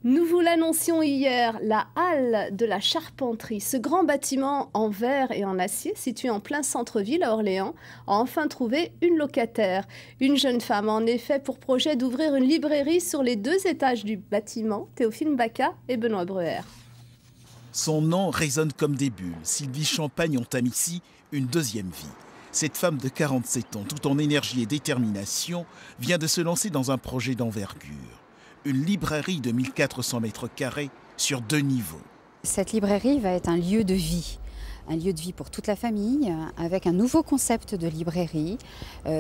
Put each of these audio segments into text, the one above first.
Nous vous l'annoncions hier, la halle de la Charpenterie, ce grand bâtiment en verre et en acier situé en plein centre-ville à Orléans, a enfin trouvé une locataire. Une jeune femme a en effet pour projet d'ouvrir une librairie sur les 2 étages du bâtiment, Théophile Bacca et Benoît Breuer. Son nom résonne comme des bulles. Sylvie Champagne entame ici une deuxième vie. Cette femme de 47 ans, tout en énergie et détermination, vient de se lancer dans un projet d'envergure. Une librairie de 1400 mètres carrés sur 2 niveaux. Cette librairie va être un lieu de vie pour toute la famille, avec un nouveau concept de librairie,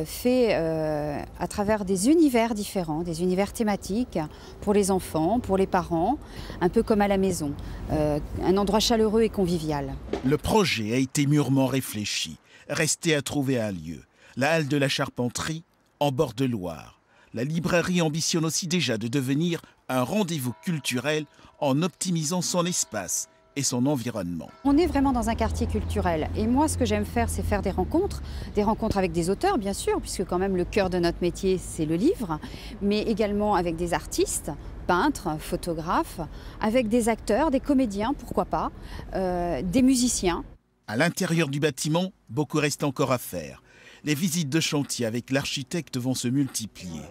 fait à travers des univers différents, des univers thématiques pour les enfants, pour les parents, un peu comme à la maison, un endroit chaleureux et convivial. Le projet a été mûrement réfléchi. Restait à trouver un lieu. La halle de la Charpenterie, en bord de Loire. La librairie ambitionne aussi déjà de devenir un rendez-vous culturel en optimisant son espace et son environnement. On est vraiment dans un quartier culturel et moi ce que j'aime faire c'est faire des rencontres avec des auteurs bien sûr, puisque quand même le cœur de notre métier c'est le livre, mais également avec des artistes, peintres, photographes, avec des acteurs, des comédiens, pourquoi pas, des musiciens. À l'intérieur du bâtiment, beaucoup reste encore à faire. Les visites de chantier avec l'architecte vont se multiplier.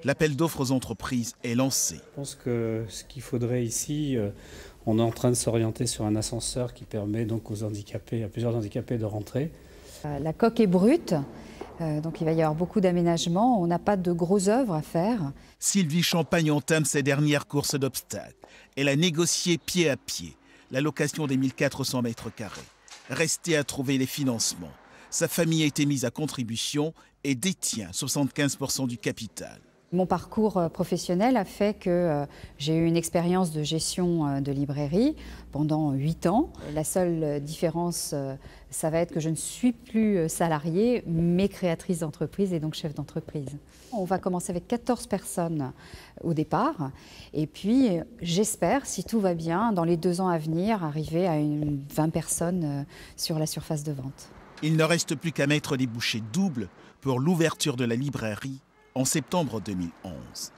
L'appel d'offres aux entreprises est lancé. Je pense que ce qu'il faudrait ici, on est en train de s'orienter sur un ascenseur qui permet donc aux handicapés, à plusieurs handicapés de rentrer. La coque est brute, donc il va y avoir beaucoup d'aménagements. On n'a pas de grosses œuvres à faire. Sylvie Champagne entame ses dernières courses d'obstacles. Elle a négocié pied à pied la location des 1400 mètres carrés. Restait à trouver les financements. Sa famille a été mise à contribution et détient 75% du capital. Mon parcours professionnel a fait que j'ai eu une expérience de gestion de librairie pendant 8 ans. La seule différence, ça va être que je ne suis plus salariée, mais créatrice d'entreprise et donc chef d'entreprise. On va commencer avec 14 personnes au départ. Et puis, j'espère, si tout va bien, dans les 2 ans à venir, arriver à 20 personnes sur la surface de vente. Il ne reste plus qu'à mettre les bouchées doubles pour l'ouverture de la librairie en septembre 2011.